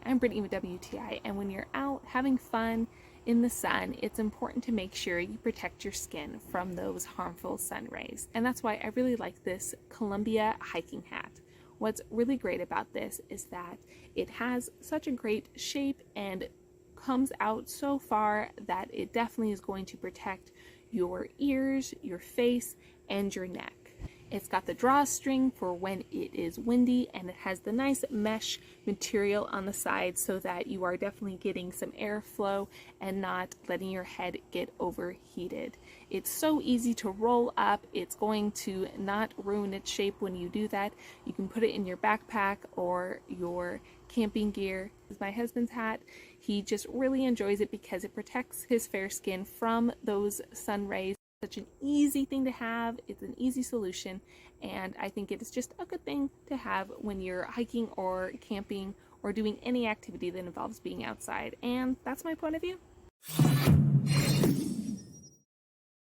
I'm Brittany with WTI, and when you're out having fun in the sun, it's important to make sure you protect your skin from those harmful sun rays. And that's why I really like this Columbia hiking hat. What's really great about this is that it has such a great shape and comes out so far that it definitely is going to protect your ears, your face, and your neck. It's got the drawstring for when it is windy, and it has the nice mesh material on the side so that you are definitely getting some airflow and not letting your head get overheated. It's so easy to roll up. It's going to not ruin its shape when you do that. You can put it in your backpack or your camping gear. This is my husband's hat. He just really enjoys it because it protects his fair skin from those sun rays. Such an easy thing to have. It's an easy solution, and I think it is just a good thing to have when you're hiking or camping or doing any activity that involves being outside. And that's my point of view.